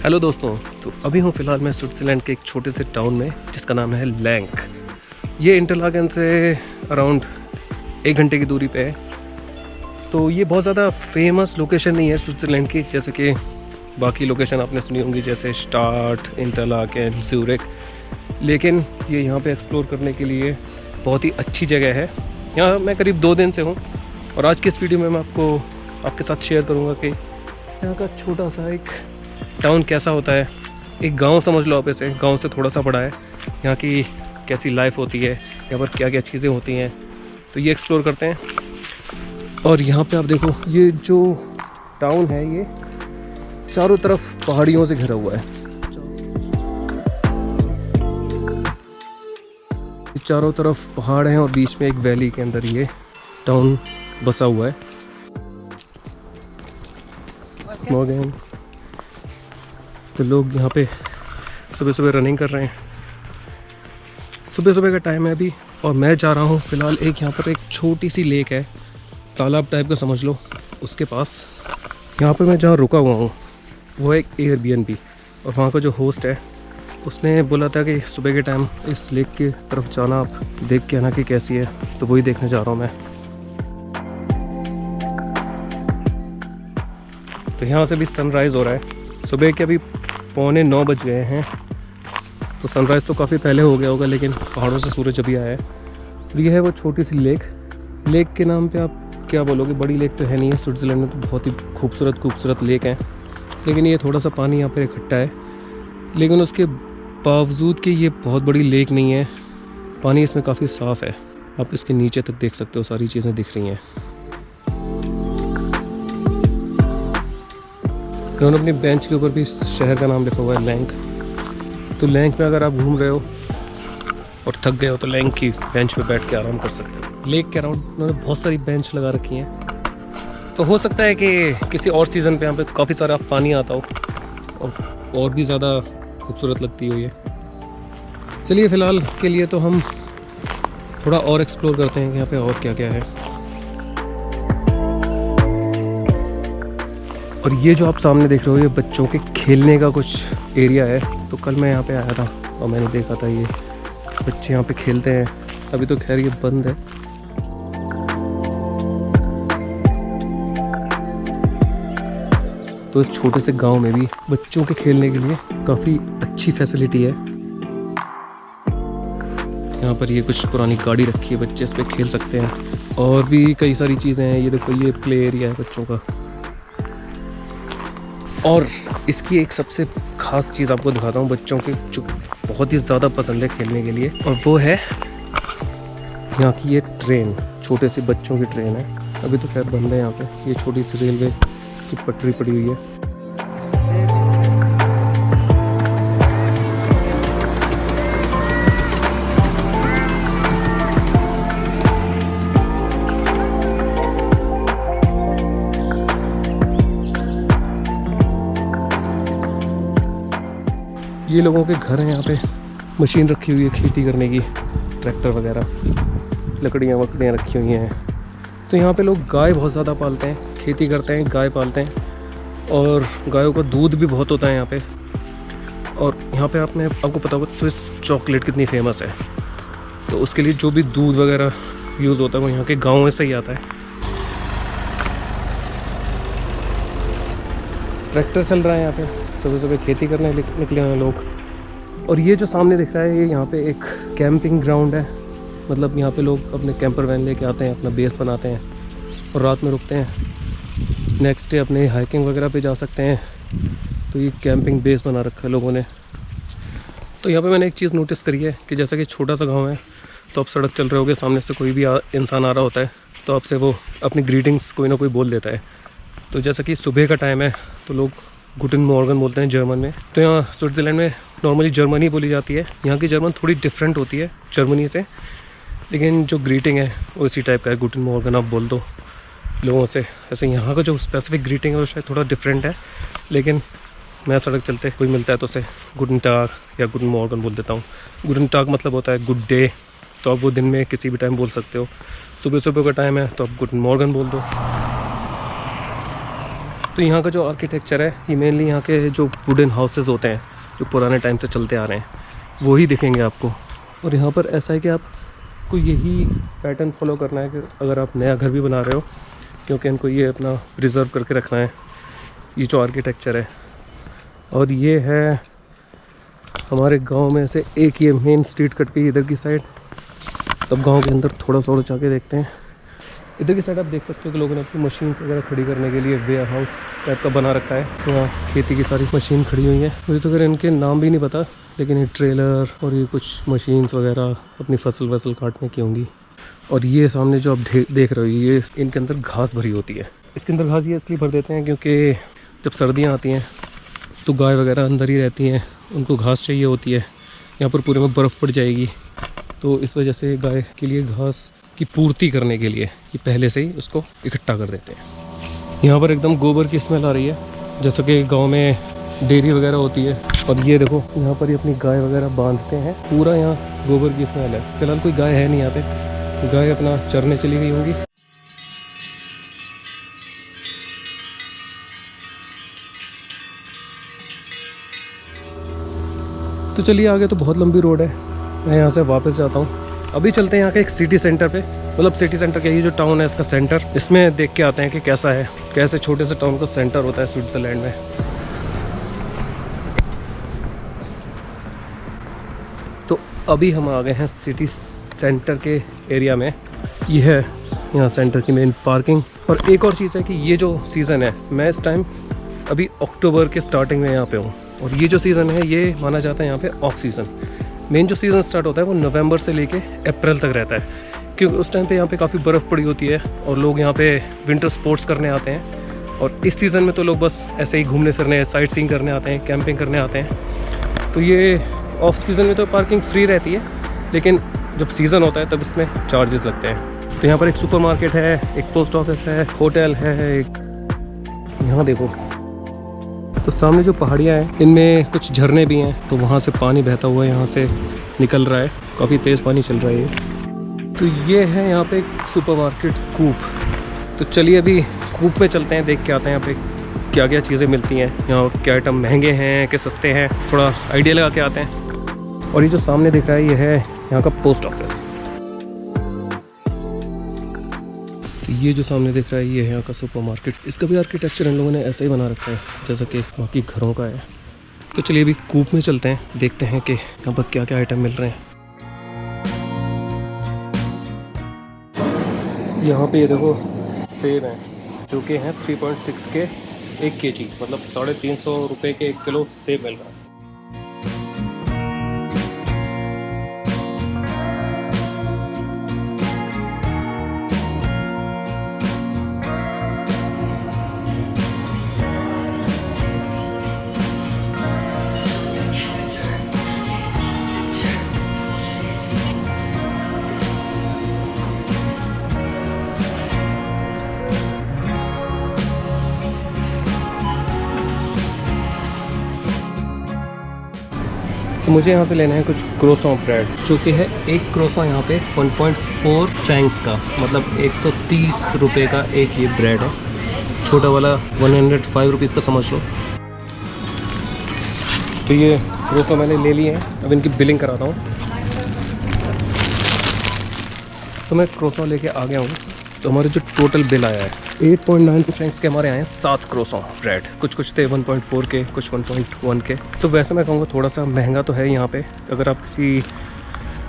Hello दोस्तों, तो अभी हूँ फ़िलहाल मैं स्विट्ज़रलैंड के एक छोटे से टाउन में जिसका नाम है लैंक। ये इंटरलाकेन से अराउंड 1 घंटे की दूरी पे है। तो ये बहुत ज़्यादा फेमस लोकेशन नहीं है स्विट्ज़रलैंड की, जैसे कि बाकी लोकेशन आपने सुनी होंगी जैसे स्टार्ट, इंटरलाकेन, ज़्यूरिख। लेकिन ये यहाँ पे एक्सप्लोर करने के लिए बहुत ही अच्छी जगह है। यहाँ मैं करीब 2 दिन से हूँ और आज की इस वीडियो में मैं आपके साथ शेयर करूँगा कि यहाँ का छोटा सा एक टाउन कैसा होता है। एक गांव समझ लो आप इसे, गांव से थोड़ा सा बड़ा है। यहाँ की कैसी लाइफ होती है, यहाँ पर क्या क्या चीज़ें होती हैं, तो ये एक्सप्लोर करते हैं। और यहाँ पे आप देखो, ये जो टाउन है ये चारों तरफ पहाड़ियों से घिरा हुआ है। चारों तरफ पहाड़ हैं और बीच में एक वैली के अंदर ये टाउन बसा हुआ है। मॉर्गन तो लोग यहाँ पे सुबह सुबह रनिंग कर रहे हैं। सुबह सुबह का टाइम है अभी और मैं जा रहा हूँ फ़िलहाल यहाँ पर एक छोटी सी लेक है, तालाब टाइप का समझ लो, उसके पास। यहाँ पर मैं जहाँ रुका हुआ हूँ वो एक एयरबीएनबी, और वहाँ का जो होस्ट है उसने बोला था कि सुबह के टाइम इस लेक की तरफ जाना, आप देख के आना कि कैसी है। तो वही देखने जा रहा हूँ मैं। तो यहाँ से भी सनराइज़ हो रहा है। सुबह के अभी 8:45 बज गए हैं, तो सनराइज़ तो काफ़ी पहले हो गया होगा, लेकिन पहाड़ों से सूरज अभी आया है। और ये है वो छोटी सी लेक के नाम पे आप क्या बोलोगे, बड़ी लेक तो है नहीं है। स्विट्ज़रलैंड में तो बहुत ही खूबसूरत लेक हैं, लेकिन ये थोड़ा सा पानी यहाँ पर इकट्ठा है। लेकिन उसके बावजूद कि ये बहुत बड़ी लेक नहीं है, पानी इसमें काफ़ी साफ़ है। आप इसके नीचे तक देख सकते हो, सारी चीज़ें दिख रही हैं। उन्होंने अपनी बेंच के ऊपर भी शहर का नाम लिखा हुआ है, लैंक। तो लैंक में अगर आप घूम रहे हो और थक गए हो तो लैंक की बेंच पे बैठ के आराम कर सकते हो। लेक के अराउंड उन्होंने बहुत सारी बेंच लगा रखी हैं। तो हो सकता है कि किसी और सीज़न पे यहाँ पे काफ़ी सारा पानी आता हो और भी ज़्यादा खूबसूरत लगती हो ये। चलिए फ़िलहाल के लिए तो हम थोड़ा और एक्सप्लोर करते हैं कि यहाँ पे और क्या क्या है। और ये जो आप सामने देख रहे हो, ये बच्चों के खेलने का कुछ एरिया है। तो कल मैं यहाँ पे आया था और मैंने देखा था ये बच्चे यहाँ पे खेलते हैं। अभी तो खैर ये बंद है। तो इस छोटे से गांव में भी बच्चों के खेलने के लिए काफ़ी अच्छी फैसिलिटी है। यहाँ पर ये कुछ पुरानी गाड़ी रखी है, बच्चे इस पर खेल सकते हैं। और भी कई सारी चीज़ें हैं। ये देखो, ये प्ले एरिया है बच्चों का। और इसकी एक सबसे ख़ास चीज़ आपको दिखाता हूँ, बच्चों के जो बहुत ही ज़्यादा पसंद है खेलने के लिए, और वो है यहाँ की ये ट्रेन। छोटे से बच्चों की ट्रेन है। अभी तो खैर बंद है यहाँ पे। ये छोटी सी रेलवे की पटरी पड़ी हुई है। ये लोगों के घर हैं, यहाँ पे मशीन रखी हुई है खेती करने की, ट्रैक्टर वगैरह, लकड़ियाँ वकड़ियाँ रखी हुई हैं। तो यहाँ पे लोग गाय बहुत ज़्यादा पालते हैं, खेती करते हैं, गाय पालते हैं, और गायों का दूध भी बहुत होता है यहाँ पे। और यहाँ पे आपको पता होगा स्विस चॉकलेट कितनी फेमस है। तो उसके लिए जो भी दूध वगैरह यूज़ होता है वो यहाँ के गाँव में से ही आता है। ट्रैक्टर चल रहा है यहाँ पे, सुबह सुबह खेती करने निकले हैं लोग। और ये जो सामने दिख रहा है, ये यहाँ पे एक कैंपिंग ग्राउंड है। मतलब यहाँ पे लोग अपने कैंपर वैन लेके आते हैं, अपना बेस बनाते हैं और रात में रुकते हैं। नेक्स्ट डे अपने हाइकिंग वगैरह पे जा सकते हैं। तो ये कैंपिंग बेस बना रखा है लोगों ने। तो यहाँ पे मैंने एक चीज़ नोटिस करी है कि जैसा कि छोटा सा गाँव है, तो आप सड़क चल रहे होगे, सामने से कोई भी इंसान आ रहा होता है तो आपसे वो अपनी ग्रीटिंग्स कोई ना कोई बोल देता है। तो जैसा कि सुबह का टाइम है तो लोग गुटन मॉर्गन बोलते हैं जर्मन में। तो यहाँ स्विट्ज़रलैंड में नॉर्मली जर्मनी बोली जाती है। यहाँ की जर्मन थोड़ी डिफरेंट होती है जर्मनी से, लेकिन जो ग्रीटिंग है वो इसी टाइप का है। गुटन मॉर्गन आप बोल दो लोगों से। ऐसे यहाँ का जो स्पेसिफिक ग्रीटिंग है वो शायद थोड़ा डिफरेंट है, लेकिन मैं सड़क चलते कोई मिलता है तो उसे गुडन टाग या गुडन मॉर्गन बोल देता हूँ। गुडन टाग मतलब होता है गुड डे, तो आप वो दिन में किसी भी टाइम बोल सकते हो। सुबह सुबह का टाइम है तो आप गुडन मॉर्गन बोल दो। तो यहाँ का जो आर्किटेक्चर है ये मेनली यहाँ के जो वुडन हाउसेस होते हैं जो पुराने टाइम से चलते आ रहे हैं वो ही दिखेंगे आपको। और यहाँ पर ऐसा है कि आपको यही पैटर्न फॉलो करना है कि अगर आप नया घर भी बना रहे हो, क्योंकि इनको ये अपना प्रिजर्व करके रखना है ये जो आर्किटेक्चर है। और ये है हमारे गांव में से एक ये मेन स्ट्रीट कट के इधर की साइड। तब गांव के अंदर थोड़ा सा और जाके देखते हैं। इधर की साइड आप देख सकते हो कि लोगों ने अपनी मशीन्स वगैरह खड़ी करने के लिए वेयर हाउस टाइप का बना रखा है। यहाँ खेती की सारी मशीन खड़ी हुई हैं। मुझे तो अगर इनके नाम भी नहीं पता, लेकिन ये ट्रेलर और ये कुछ मशीन्स वगैरह अपनी फसल काटने की होंगी। और ये सामने जो आप देख रहे हो ये इनके अंदर घास भरी होती है। इसके अंदर घास ये इसलिए भर देते हैं क्योंकि जब सर्दियाँ आती हैं तो गाय वगैरह अंदर ही रहती हैं, उनको घास चाहिए होती है। यहाँ पर पूरे में बर्फ़ पड़ जाएगी, तो इस वजह से गाय के लिए घास की पूर्ति करने के लिए ये पहले से ही उसको इकट्ठा कर देते हैं। यहाँ पर एकदम गोबर की स्मेल आ रही है, जैसा कि गांव में डेयरी वगैरह होती है। और ये देखो यहाँ पर ये अपनी गाय वगैरह बांधते हैं, पूरा यहाँ गोबर की स्मेल है। फिलहाल कोई गाय है नहीं यहाँ पे, गाय अपना चरने चली गई होंगी। तो चलिए आगे तो बहुत लंबी रोड है, मैं यहाँ से वापस जाता हूँ। अभी चलते हैं यहाँ के एक सिटी सेंटर पे, मतलब सिटी सेंटर का ये जो टाउन है इसका सेंटर, इसमें देख के आते हैं कि कैसा है, कैसे छोटे से टाउन का सेंटर होता है स्विट्जरलैंड में। तो अभी हम आ गए हैं सिटी सेंटर के एरिया में। ये है यहाँ सेंटर की मेन पार्किंग। और एक और चीज़ है कि ये जो सीज़न है, मैं इस टाइम अभी अक्टूबर के स्टार्टिंग में यहाँ पे हूँ, और ये जो सीज़न है ये माना जाता है यहाँ पे ऑफ सीज़न। मेन जो सीज़न स्टार्ट होता है वो नवंबर से लेके अप्रैल तक रहता है, क्योंकि उस टाइम पे यहाँ पे काफ़ी बर्फ़ पड़ी होती है और लोग यहाँ पे विंटर स्पोर्ट्स करने आते हैं। और इस सीज़न में तो लोग बस ऐसे ही घूमने फिरने, साइट सीइंग करने आते हैं, कैंपिंग करने आते हैं। तो ये ऑफ सीज़न में तो पार्किंग फ्री रहती है, लेकिन जब सीज़न होता है तब इसमें चार्जेस लगते हैं। तो यहाँ पर एक सुपर मार्केट है, एक पोस्ट ऑफिस है, होटल है, एक यहाँ देखो। तो सामने जो पहाड़ियाँ हैं इनमें कुछ झरने भी हैं, तो वहाँ से पानी बहता हुआ यहाँ से निकल रहा है, काफ़ी तेज़ पानी चल रहा है। तो ये है यहाँ पे एक सुपरमार्केट कूप। तो चलिए अभी कूप में चलते हैं, देख के आते हैं यहाँ पे क्या क्या चीज़ें मिलती हैं, यहाँ क्या आइटम महंगे हैं कि सस्ते हैं, थोड़ा आइडिया लगा के आते हैं। और ये जो सामने दिख रहा है ये है यहाँ का पोस्ट ऑफिस। तो ये जो सामने दिख रहा है ये है यहाँ का सुपरमार्केट। इसका भी आर्किटेक्चर इन लोगों ने ऐसे ही बना रखा है जैसा कि बाकी घरों का है। तो चलिए अभी कूप में चलते हैं, देखते हैं कि यहाँ पर क्या क्या आइटम मिल रहे हैं। यहाँ पे ये देखो सेब हैं जो कि हैं 3.6 के 1 kg, मतलब 350 रुपये के 1 किलो सेब मिल रहा है। तो मुझे यहाँ से लेना है कुछ क्रोसॉन ब्रेड, जो कि है एक क्रोसॉन यहाँ पे 1.4 फ्रैंक्स का, मतलब 130 रुपये का एक ये ब्रेड है। छोटा वाला 105 रुपीज़ का समझ लो। तो ये क्रोसॉन मैंने ले लिए हैं, अब इनकी बिलिंग कराता हूँ। तो मैं क्रोसॉन लेके आ गया हूँ। तो हमारे जो टोटल बिल आया है 8.9 फ्रैंक्स के हमारे आए हैं 7 क्रोसॉन ब्रेड। कुछ थे 1.4 के, कुछ 1.1 के। तो वैसे मैं कहूँगा थोड़ा सा महंगा तो है यहाँ पे। अगर आप किसी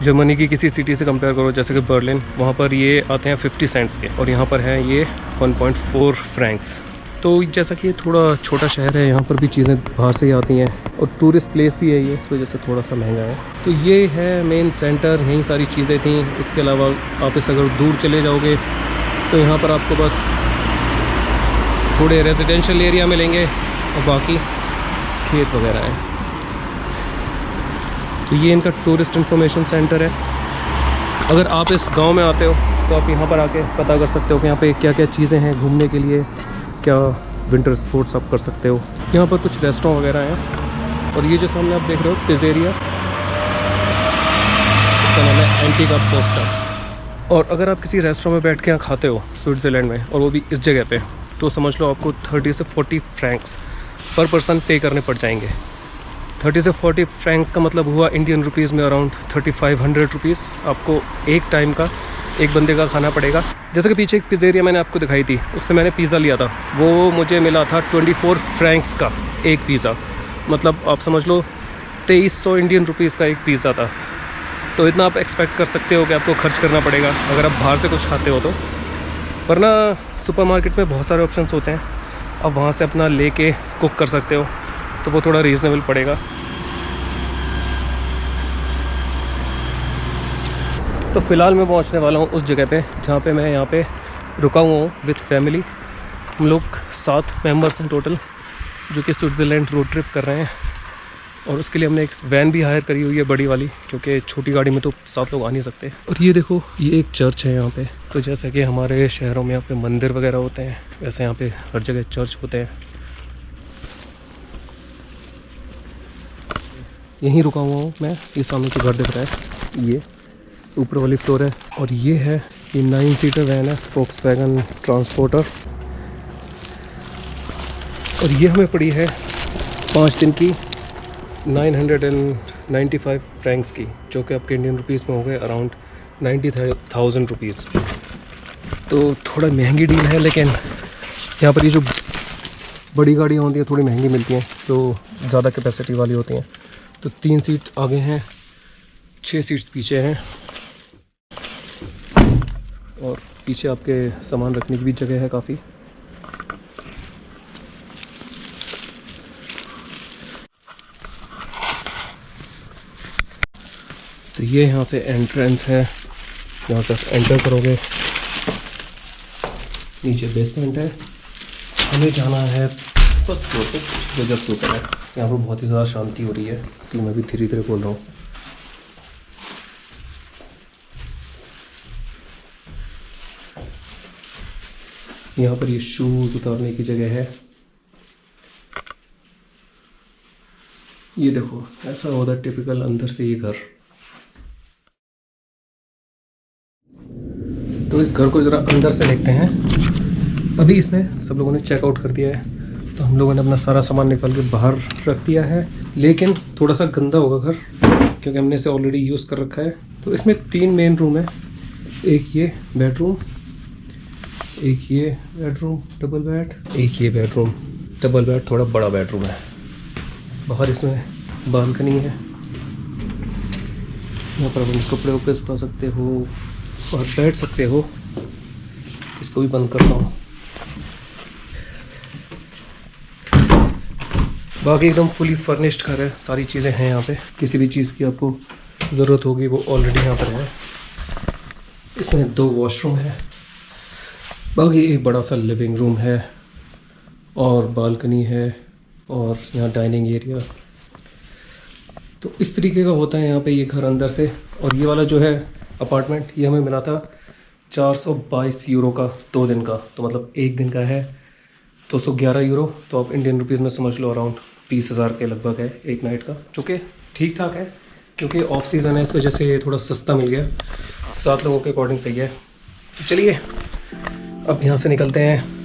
जर्मनी की किसी सिटी से कंपेयर करो, जैसे कि बर्लिन, वहाँ पर ये आते हैं 50 सेंट्स के, और यहाँ पर है ये 1.4 फ्रैंक्स। तो जैसा कि ये थोड़ा छोटा शहर है, यहाँ पर भी चीज़ें बाहर से ही आती हैं, और टूरिस्ट प्लेस भी है ये, इस वजह से थोड़ा सा महंगा है। तो ये है मेन सेंटर, यहीं सारी चीज़ें थी। इसके अलावा आप इस अगर दूर चले जाओगे तो यहाँ पर आपको बस थोड़े रेजिडेंशियल एरिया मिलेंगे और बाकी खेत वगैरह हैं। तो ये इनका टूरिस्ट इंफॉर्मेशन सेंटर है। अगर आप इस गांव में आते हो तो आप यहाँ पर आके पता कर सकते हो कि यहाँ पे क्या क्या चीज़ें हैं घूमने के लिए, क्या विंटर स्पोर्ट्स आप कर सकते हो। यहाँ पर कुछ रेस्टोरेंट वगैरह हैं। और ये जो सामने आप देख रहे हो पिज़ेरिया, इसका नाम है एंटीगा पोस्टा। और अगर आप किसी रेस्टोरेंट में बैठ के यहाँ खाते हो स्विट्ज़रलैंड में, और वो भी इस जगह पे, तो समझ लो आपको 30 से 40 फ्रैंक्स पर पर्सन पे करने पड़ जाएंगे। 30 से 40 फ्रैंक्स का मतलब हुआ इंडियन रुपीज़ में अराउंड 3500 रुपीज़ आपको एक टाइम का, एक बंदे का खाना पड़ेगा। जैसे कि पीछे एक पिज़्ज़ेरिया मैंने आपको दिखाई थी, उससे मैंने पिज़्ज़ा लिया था, वो मुझे मिला था 24 फ्रैंक्स का एक पिज़्ज़ा, मतलब आप समझ लो 2300 इंडियन रुपीज़ का एक पिज़्ज़ा था। तो इतना आप एक्सपेक्ट कर सकते हो कि आपको खर्च करना पड़ेगा अगर आप बाहर से कुछ खाते हो तो। वरना सुपरमार्केट में बहुत सारे ऑप्शंस होते हैं, आप वहाँ से अपना लेके कुक कर सकते हो, तो वो थोड़ा रीज़नेबल पड़ेगा। तो फ़िलहाल मैं पहुँचने वाला हूँ उस जगह पे जहाँ पे मैं यहाँ पे रुका हुआ हूँ विथ फैमिली। हम लोग 7 मेंबर्स हैं टोटल, जो कि स्विट्ज़रलैंड रोड ट्रिप कर रहे हैं। और उसके लिए हमने एक वैन भी हायर करी हुई है, बड़ी वाली, क्योंकि छोटी गाड़ी में तो 7 लोग आ नहीं सकते। और ये देखो, ये एक चर्च है यहाँ पे। तो जैसे कि हमारे शहरों में यहाँ पे मंदिर वगैरह होते हैं, वैसे यहाँ पे हर जगह चर्च होते हैं। यहीं रुका हुआ हूँ मैं, ये सामने से घर दिख रहा है, ये ऊपर वाली फ्लोर है। और ये है, ये 9 सीटर वैन है, फोक्सवैगन ट्रांसपोर्टर। और ये हमें पड़ी है 5 दिन की 995 फ्रैंक्स की, जो कि आपके इंडियन रुपीज़ में हो गए अराउंड 90,000 रुपीज़। तो थोड़ा महंगी डील है, लेकिन यहाँ पर ये जो बड़ी गाड़ियाँ होती हैं थोड़ी महंगी मिलती हैं, तो ज़्यादा कैपेसिटी वाली होती हैं। तो 3 सीट आगे हैं, 6 सीट्स पीछे हैं, और पीछे आपके सामान रखने की भी जगह है काफ़ी। तो ये यहाँ से एंट्रेंस है, यहाँ से एंटर करोगे, नीचे बेसमेंट है। हमें जाना है फर्स्ट फ्लोर पे, जो जस्ट ऊपर है। यहाँ पर बहुत ही ज़्यादा शांति हो रही है, तो मैं भी धीरे धीरे बोल रहा हूँ। यहाँ पर ये शूज़ उतारने की जगह है। ये देखो, ऐसा होता है टिपिकल अंदर से ये घर। तो इस घर को ज़रा अंदर से देखते हैं। अभी इसमें सब लोगों ने चेकआउट कर दिया है, तो हम लोगों ने अपना सारा सामान निकाल के बाहर रख दिया है। लेकिन थोड़ा सा गंदा होगा घर, क्योंकि हमने इसे ऑलरेडी यूज़ कर रखा है। तो इसमें 3 मेन रूम है, एक ये बेडरूम, एक ये बेडरूम डबल बेड, एक ये बेडरूम डबल बेड, थोड़ा बड़ा बेडरूम है। बाहर इसमें बालकनी है, यहाँ पर आप कपड़े वपड़े सुखा सकते हो और बैठ सकते हो। इसको भी बंद करता हूँ। बाकी एकदम फुली फर्निश्ड घर है, सारी चीज़ें हैं यहाँ पे। किसी भी चीज़ की आपको ज़रूरत होगी वो ऑलरेडी यहाँ पर है। इसमें 2 वॉशरूम है, बाकी एक बड़ा सा लिविंग रूम है और बालकनी है, और यहाँ डाइनिंग एरिया। तो इस तरीके का होता है यहाँ पे ये घर अंदर से। और ये वाला जो है अपार्टमेंट, ये हमें मिला था 422 यूरो का 2 दिन का, तो मतलब एक दिन का है 211 यूरो। तो आप इंडियन रुपीज़ में समझ लो अराउंड 20,000 के लगभग है एक नाइट का, जो कि ठीक ठाक है, क्योंकि ऑफ सीज़न है, इस वजह से ये थोड़ा सस्ता मिल गया। 7 लोगों के अकॉर्डिंग सही है। तो चलिए अब यहाँ से निकलते हैं।